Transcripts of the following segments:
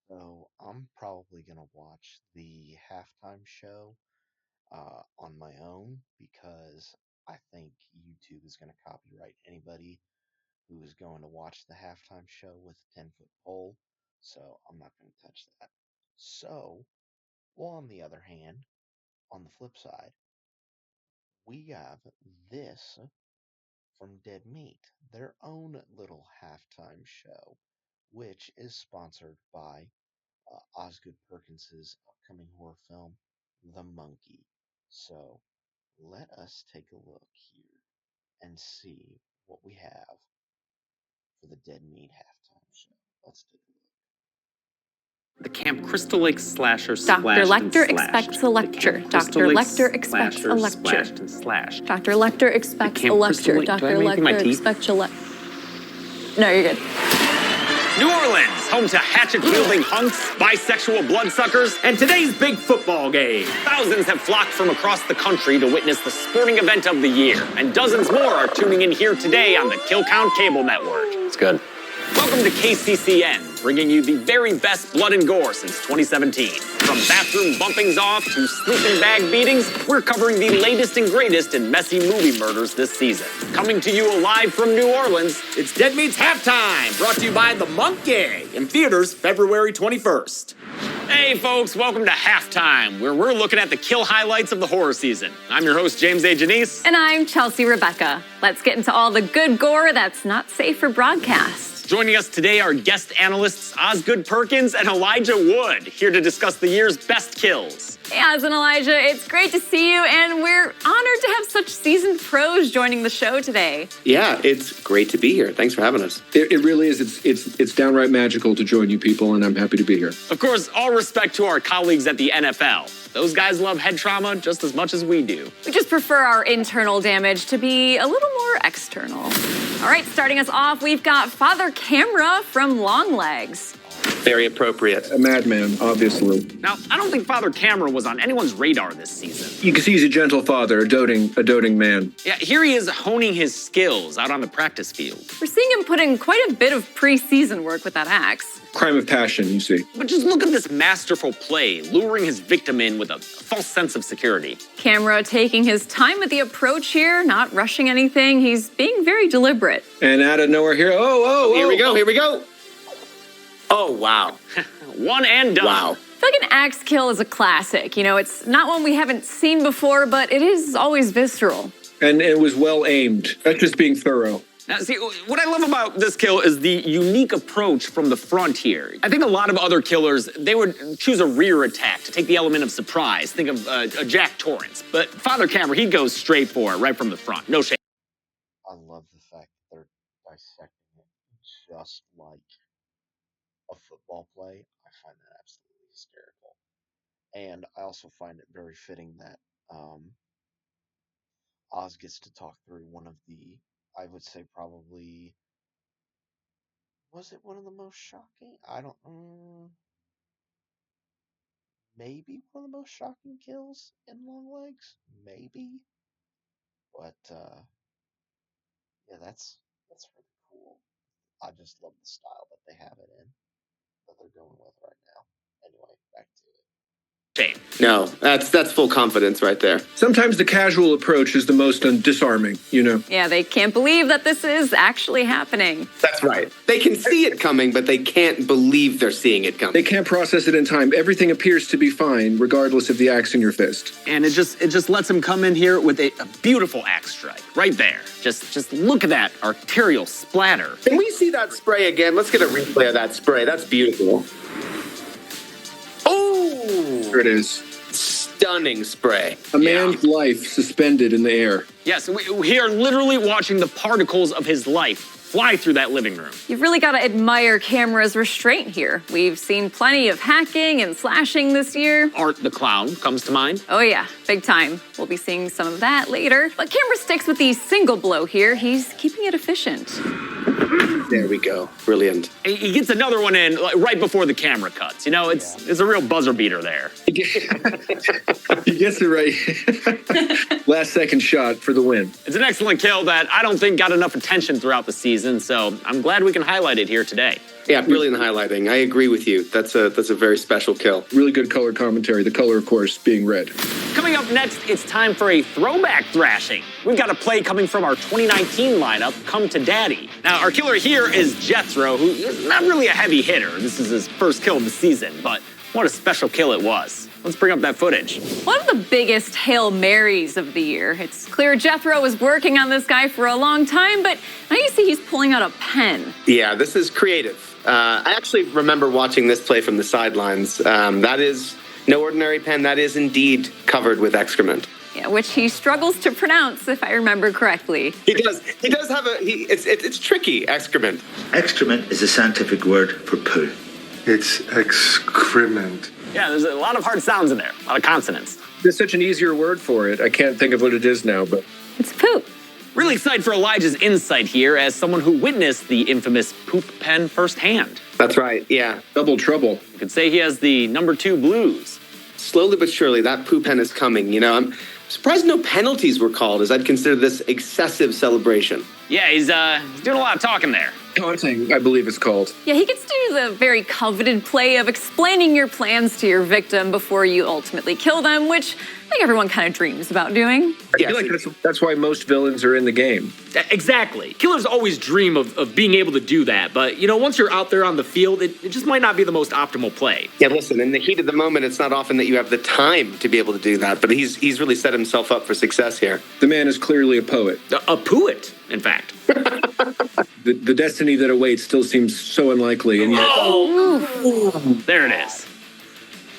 So I'm probably gonna watch the halftime show on my own because I think YouTube is gonna copyright anybody who is going to watch the halftime show with a 10-foot pole. So I'm not gonna touch that. So, well, on the other hand, on the flip side, we have this from Dead Meat, their own little halftime show, which is sponsored by Osgood Perkins's upcoming horror film, The Monkey. So let us take a look here and see what we have for the Dead Meat halftime show. Let's take a look. The Camp Crystal Lake slasher Dr. Lecter expects a lecture. Dr. Lecter expects a lecture. Dr. Lecter expects a lecture. Dr. Lecter expects a lecture. No, you're good. New Orleans, home to hatchet-wielding hunks, bisexual bloodsuckers, and today's big football game. Thousands have flocked from across the country to witness the sporting event of the year, and dozens more are tuning in here today on the Kill Count Cable Network. It's good. Welcome to KCCN, bringing you the very best blood and gore since 2017. From bathroom bumpings off to sleeping bag beatings, we're covering the latest and greatest in messy movie murders this season. Coming to you live from New Orleans, it's Dead Meat's Halftime, brought to you by The Monkey, in theaters February 21st. Hey folks, welcome to Halftime, where we're looking at the kill highlights of the horror season. I'm your host, James A. Janice. And I'm Chelsea Rebecca. Let's get into all the good gore that's not safe for broadcast. Joining us today are guest analysts Osgood Perkins and Elijah Wood, here to discuss the year's best kills. Hey, Oz and Elijah, it's great to see you, and we're honored to have such seasoned pros joining the show today. Yeah, it's great to be here. Thanks for having us. It really is. It's downright magical to join you people, and I'm happy to be here. Of course, all respect to our colleagues at the NFL. Those guys love head trauma just as much as we do. We just prefer our internal damage to be a little more external. All right, starting us off, we've got Father Camera from Longlegs. Very appropriate. A madman, obviously. Now, I don't think Father Camera was on anyone's radar this season. You can see he's a gentle father, a doting man. Yeah, here he is honing his skills out on the practice field. We're seeing him put in quite a bit of preseason work with that axe. Crime of passion, you see. But just look at this masterful play, luring his victim in with a false sense of security. Camera taking his time with the approach here, not rushing anything. He's being very deliberate. And out of nowhere here, Here we go. Oh, wow. One and done. Wow. I feel like an axe kill is a classic. You know, it's not one we haven't seen before, but it is always visceral. And it was well aimed. That's just being thorough. Now, see, what I love about this kill is the unique approach from the front here. I think a lot of other killers, they would choose a rear attack to take the element of surprise. Think of a Jack Torrance. But Father Camera, he goes straight for it, right from the front. No shame. I love the fact that they're dissecting it just like a football play. I find that absolutely hysterical. And I also find it very fitting that Oz gets to talk through one of the, I would say probably, was it one of the most shocking? I don't, maybe one of the most shocking kills in Longlegs, maybe. But yeah, that's really cool. I just love the style that they have it in, that they're going with right now. Anyway, back to it. Shame. No, that's full confidence right there. Sometimes the casual approach is the most disarming, you know. Yeah, they can't believe that this is actually happening. That's right. They can see it coming, but they can't believe they're seeing it coming. They can't process it in time. Everything appears to be fine, regardless of the axe in your fist. And it just lets him come in here with a beautiful axe strike right there. Just look at that arterial splatter. Can we see that spray again? Let's get a replay of that spray. That's beautiful. There it is. Stunning spray. A man's life suspended in the air. Yes, we are literally watching the particles of his life fly through that living room. You've really got to admire Camera's restraint here. We've seen plenty of hacking and slashing this year. Art the Clown comes to mind. Oh yeah, big time. We'll be seeing some of that later. But Camera sticks with the single blow here. He's keeping it efficient. There we go. Brilliant. He gets another one in right before the camera cuts. You know, it's a real buzzer beater there. He gets it right. Last second shot for the win. It's an excellent kill that I don't think got enough attention throughout the season, so I'm glad we can highlight it here today. Yeah, brilliant highlighting. I agree with you. That's a very special kill. Really good color commentary. The color, of course, being red. Coming up next, it's time for a throwback thrashing. We've got a play coming from our 2019 lineup, Come to Daddy. Now, our killer here is Jethro, who is not really a heavy hitter. This is his first kill of the season, but what a special kill it was. Let's bring up that footage. One of the biggest Hail Marys of the year. It's clear Jethro was working on this guy for a long time, but now you see he's pulling out a pen. Yeah, this is creative. I actually remember watching this play from the sidelines. That is no ordinary pen. That is indeed covered with excrement. Yeah, which he struggles to pronounce, if I remember correctly. He does. He does have it's tricky, excrement. Excrement is a scientific word for poo. It's excrement. Yeah, there's a lot of hard sounds in there, a lot of consonants. There's such an easier word for it. I can't think of what it is now, but It's poop. Really excited for Elijah's insight here as someone who witnessed the infamous poop pen firsthand. That's right, yeah. double trouble. You could say he has the #2 blues. Slowly but surely, that poop pen is coming. You know, I'm surprised no penalties were called, as I'd consider this excessive celebration. Yeah, he's doing a lot of talking there. Taunting, I believe it's called. Yeah, he gets to do the very coveted play of explaining your plans to your victim before you ultimately kill them, which I think everyone kind of dreams about doing. I feel like that's why most villains are in the game. Exactly. Killers always dream of being able to do that, but, you know, once you're out there on the field, it just might not be the most optimal play. Yeah, listen, in the heat of the moment, it's not often that you have the time to be able to do that, but he's really set himself up for success here. The man is clearly a poet. A poet, in fact. The destiny that awaits still seems so unlikely, and yet... There it is.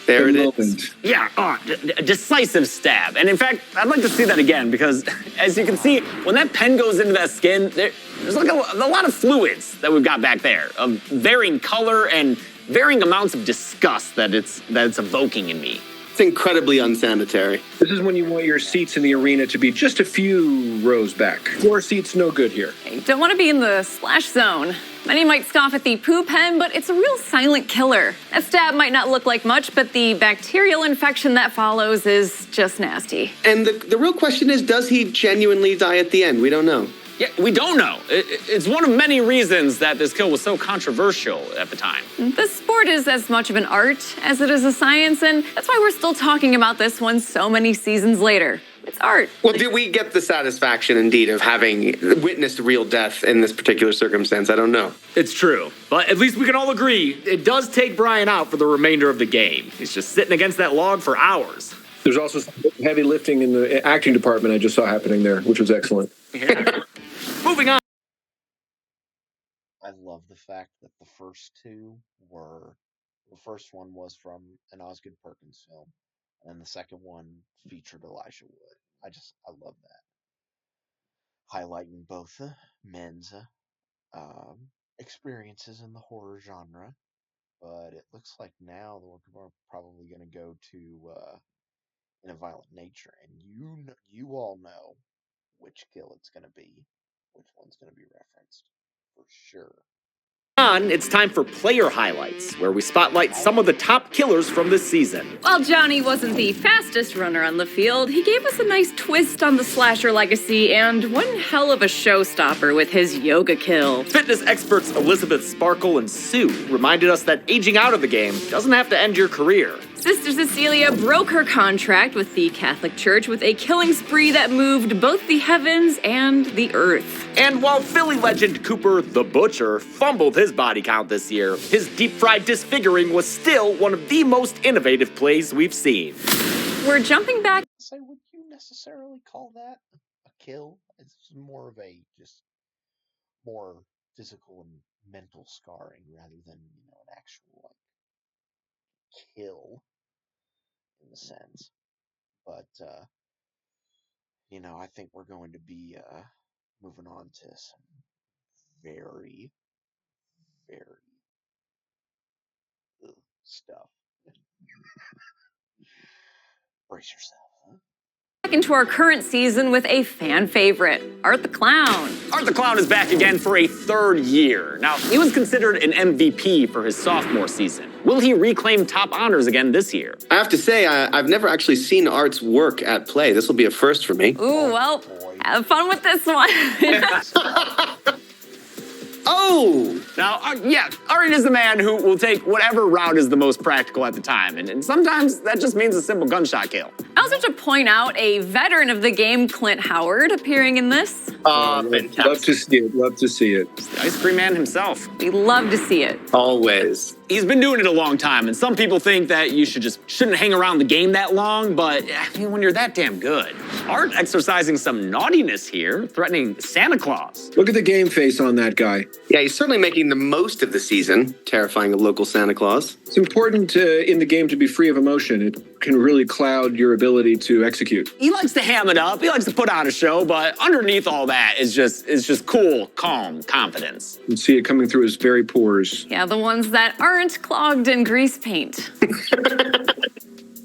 There it moment. is. Yeah, a decisive stab. And in fact, I'd like to see that again because, as you can see, when that pen goes into that skin, there's like a lot of fluids that we've got back there of varying color and varying amounts of disgust that it's evoking in me. It's incredibly unsanitary. This is when you want your seats in the arena to be just a few rows back. Floor seats, no good here. You don't want to be in the splash zone. Many might scoff at the poo pen, but it's a real silent killer. A stab might not look like much, but the bacterial infection that follows is just nasty. And the real question is, does he genuinely die at the end? We don't know. Yeah, we don't know. It's one of many reasons that this kill was so controversial at the time. This sport is as much of an art as it is a science, and that's why we're still talking about this one so many seasons later. It's art. Well, did we get the satisfaction, indeed, of having witnessed real death in this particular circumstance? I don't know. It's true. But at least we can all agree, it does take Brian out for the remainder of the game. He's just sitting against that log for hours. There's also some heavy lifting in the acting department I just saw happening there, which was excellent. Moving on. I love the fact that the first one was from an Osgood Perkins film, and the second one featured Elijah Wood. I love that. Highlighting both men's experiences in the horror genre, but it looks like now we're probably going to go to In a Violent Nature, and you all know which kill it's going to be, which one's going to be referenced, for sure. It's time for player highlights, where we spotlight some of the top killers from this season. While Johnny wasn't the fastest runner on the field, he gave us a nice twist on the slasher legacy and one hell of a showstopper with his yoga kill. Fitness experts Elizabeth Sparkle and Sue reminded us that aging out of the game doesn't have to end your career. Sister Cecilia broke her contract with the Catholic Church with a killing spree that moved both the heavens and the earth. And while Philly legend Cooper the Butcher fumbled his body count this year, his deep-fried disfiguring was still one of the most innovative plays we've seen. We're jumping back. So would you necessarily call that a kill? It's more of a just more physical and mental scarring rather than, an actual kill in a sense. But I think we're going to be moving on to some very, very stuff. Brace yourself, huh? Back into our current season with a fan favorite, Art the Clown. Art the Clown is back again for a third year. Now, he was considered an MVP for his sophomore season. Will he reclaim top honors again this year? I have to say, I've never actually seen Art's work at play. This will be a first for me. Ooh, well, have fun with this one. Oh! Now, yeah, Art is the man who will take whatever route is the most practical at the time, and sometimes that just means a simple gunshot kill. I also have to point out a veteran of the game, Clint Howard, appearing in this. Fantastic. Love to see it. Love to see it. The Ice Cream Man himself. We love to see it. Always. He's been doing it a long time, and some people think that you shouldn't hang around the game that long, but when you're that damn good. Art exercising some naughtiness here, threatening Santa Claus. Look at the game face on that guy. Yeah, he's certainly making the most of the season, terrifying a local Santa Claus. It's important in the game to be free of emotion. It can really cloud your ability to execute. He likes to ham it up, he likes to put on a show, but underneath all that is just cool, calm confidence. You can see it coming through his very pores. Yeah, the ones that aren't clogged in grease paint.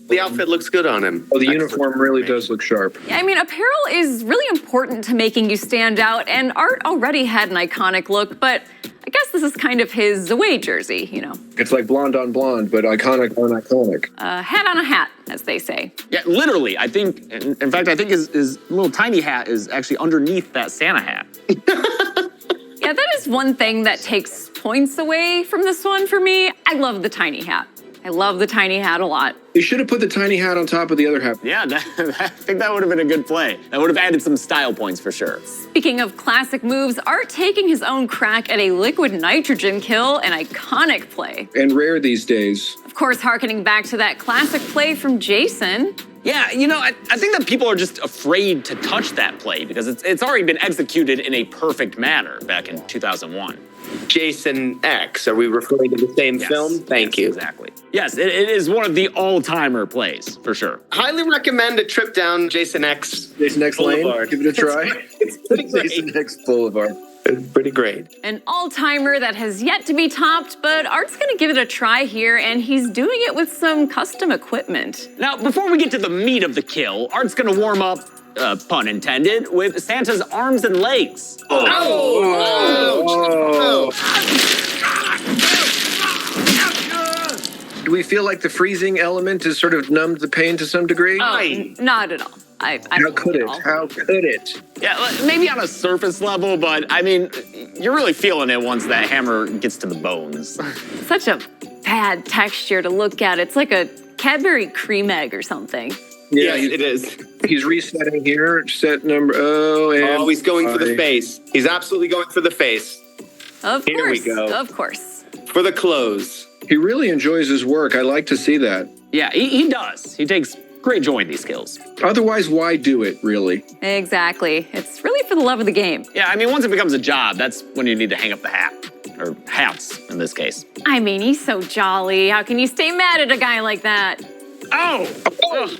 The outfit looks good on him. Oh, the uniform really does look sharp. Yeah, I mean, apparel is really important to making you stand out, and Art already had an iconic look, but I guess this is kind of his away jersey, you know. It's like blonde on blonde, but iconic on iconic. Hat on a hat, as they say. Yeah, literally, I think, in fact, I think his little tiny hat is actually underneath that Santa hat. Yeah, that is one thing that takes points away from this one for me. I love the tiny hat. I love the tiny hat a lot. You should have put the tiny hat on top of the other hat. Yeah, I think that would have been a good play. That would have added some style points for sure. Speaking of classic moves, Art taking his own crack at a liquid nitrogen kill, an iconic play. And rare these days. Of course, harkening back to that classic play from Jason. Yeah, you know, I think that people are just afraid to touch that play because it's already been executed in a perfect manner back in 2001. Jason X. Are we referring to the same film? Thank you. Exactly. Yes, it is one of the all-timer plays, for sure. Highly recommend a trip down Jason X. Jason X Lane, Boulevard. give it a try. It's pretty great. Jason X Boulevard. It's pretty great. An all-timer that has yet to be topped, but Art's gonna give it a try here, and he's doing it with some custom equipment. Now, before we get to the meat of the kill, Art's gonna warm up, pun intended, with Santa's arms and legs. Do we feel like the freezing element has sort of numbed the pain to some degree? Not at all. I How could it? How could it? Yeah, maybe on a surface level, but I mean, you're really feeling it once that hammer gets to the bones. Such a bad texture to look at. It's like a Cadbury cream egg or something. Yeah, Yes, it is. he's resetting here. Set number. And He's going for the face. He's absolutely going for the face. Of Here course. we go. Of course. For the close. He really enjoys his work. I like to see that. Yeah, he does. He takes great joy in these kills. Otherwise, why do it, really? Exactly. It's really for the love of the game. Yeah, I mean, once it becomes a job, that's when you need to hang up the hat. Or hats, in this case. I mean, he's so jolly. How can you stay mad at a guy like that? Oh!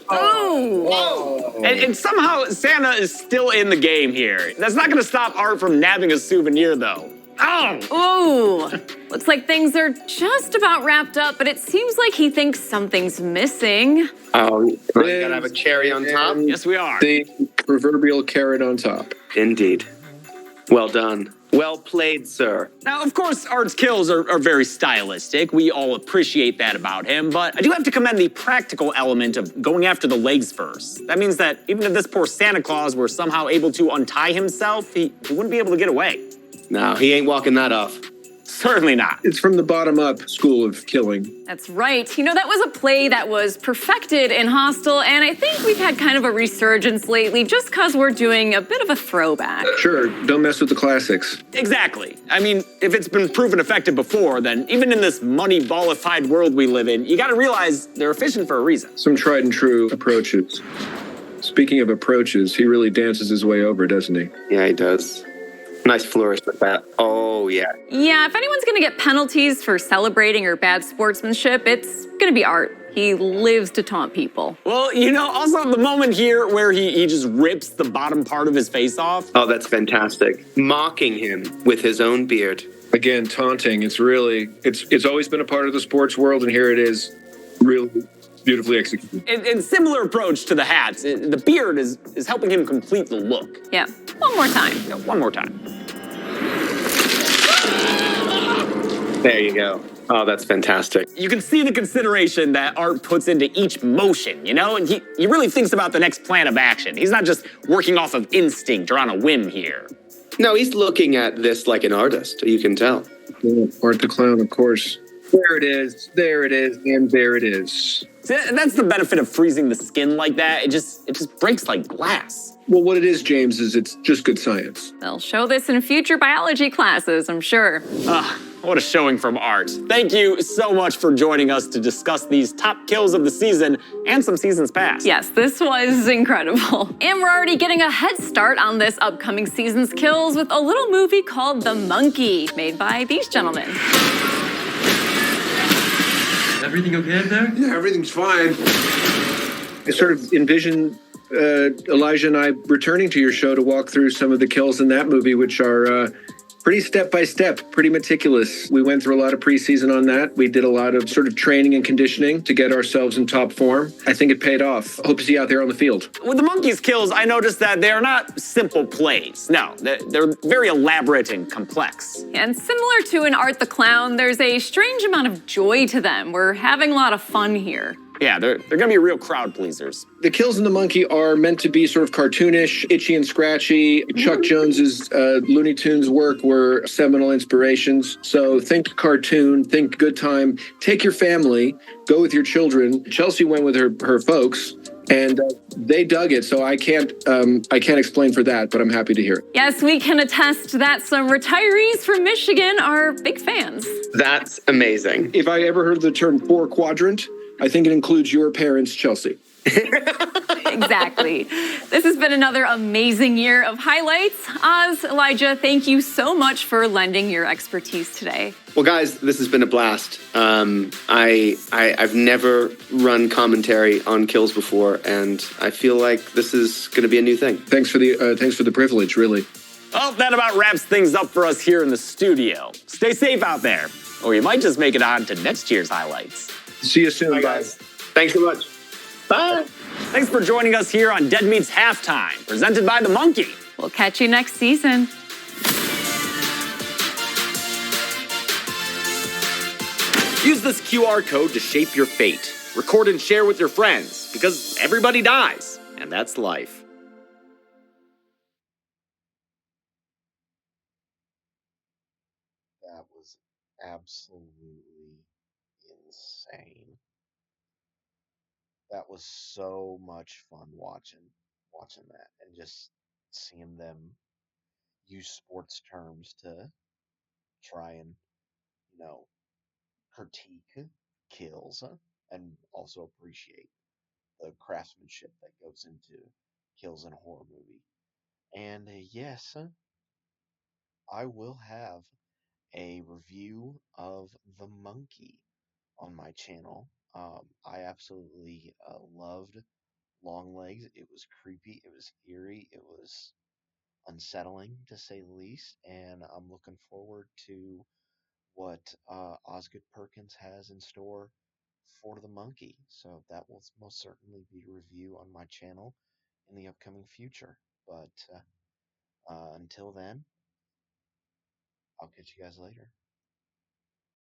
Oh! And somehow Santa is still in the game here. That's not gonna stop Art from nabbing a souvenir, though. Oh! Ooh! Looks like things are just about wrapped up, but it seems like he thinks something's missing. Oh, you gotta have a cherry on top. Yes, we are. The proverbial carrot on top. Indeed. Well done. Well played, sir. Now, of course, Art's kills are very stylistic. We all appreciate that about him, but I do have to commend the practical element of going after the legs first. That means that even if this poor Santa Claus were somehow able to untie himself, he wouldn't be able to get away. No, he ain't walking that off. Certainly not. It's from the bottom up school of killing. That's right. You know, that was a play that was perfected in Hostel, and I think we've had kind of a resurgence lately just because we're doing a bit of a throwback. Sure, don't mess with the classics. Exactly. I mean, if it's been proven effective before, then even in this money-ballified world we live in, you gotta realize they're efficient for a reason. Some tried and true approaches. Speaking of approaches, he really dances his way over, doesn't he? Yeah, he does. Nice flourish with that. Oh, yeah. Yeah, if anyone's gonna get penalties for celebrating or bad sportsmanship, it's gonna be Art. He lives to taunt people. Well, you know, also the moment here where he just rips the bottom part of his face off. Oh, that's fantastic. Mocking him with his own beard. Again, taunting. It's always been a part of the sports world, and here it is, really beautifully executed. And similar approach to the hats. The beard is helping him complete the look. Yeah, one more time. Yeah, one more time. There you go. Oh, that's fantastic. You can see the consideration that Art puts into each motion, you know? And he really thinks about the next plan of action. He's not just working off of instinct or on a whim here. No, he's looking at this like an artist, you can tell. Yeah, Art the Clown, of course. There it is, and there it is. See, that's the benefit of freezing the skin like that. It just breaks like glass. Well, what it is, James, is it's just good science. They'll show this in future biology classes, I'm sure. What a showing from Art. Thank you so much for joining us to discuss these top kills of the season and some seasons past. Yes, this was incredible. And we're already getting a head start on this upcoming season's kills with a little movie called The Monkey, made by these gentlemen. Everything okay up there? Yeah, everything's fine. I sort of envision Elijah and I returning to your show to walk through some of the kills in that movie, which are pretty step by step, pretty meticulous. We went through a lot of preseason on that. We did a lot of sort of training and conditioning to get ourselves in top form. I think it paid off. Hope to see you out there on the field. With the Monkey's kills, I noticed that they are not simple plays. No, they're very elaborate and complex. And similar to in Art the Clown, there's a strange amount of joy to them. We're having a lot of fun here. Yeah, they're gonna be real crowd pleasers. The kills in The Monkey are meant to be sort of cartoonish, itchy and scratchy. Chuck Jones's Looney Tunes work were seminal inspirations. So think cartoon, think good time. Take your family, go with your children. Chelsea went with her folks, and they dug it. So I can't explain for that, but I'm happy to hear it. Yes, we can attest that some retirees from Michigan are big fans. That's amazing. If I ever heard the term four quadrant, I think it includes your parents, Chelsea. Exactly. This has been another amazing year of highlights. Oz, Elijah, thank you so much for lending your expertise today. Well, guys, this has been a blast. I've never run commentary on kills before, and I feel like this is going to be a new thing. Thanks for the privilege, really. Well, that about wraps things up for us here in the studio. Stay safe out there, or you might just make it on to next year's highlights. See you soon, Bye, guys. Thanks so much. Bye. Thanks for joining us here on Dead Meat's Halftime, presented by The Monkey. We'll catch you next season. Use this QR code to shape your fate. Record and share with your friends, because everybody dies, and that's life. That was absolutely insane. That was so much fun watching that and just seeing them use sports terms to try and, critique kills and also appreciate the craftsmanship that goes into kills in a horror movie. And yes, I will have a review of The Monkey on my channel. I absolutely loved Longlegs. It was creepy, it was eerie, it was unsettling to say the least, and I'm looking forward to what Osgood Perkins has in store for The Monkey. So that will most certainly be a review on my channel in the upcoming future. But until then, I'll catch you guys later.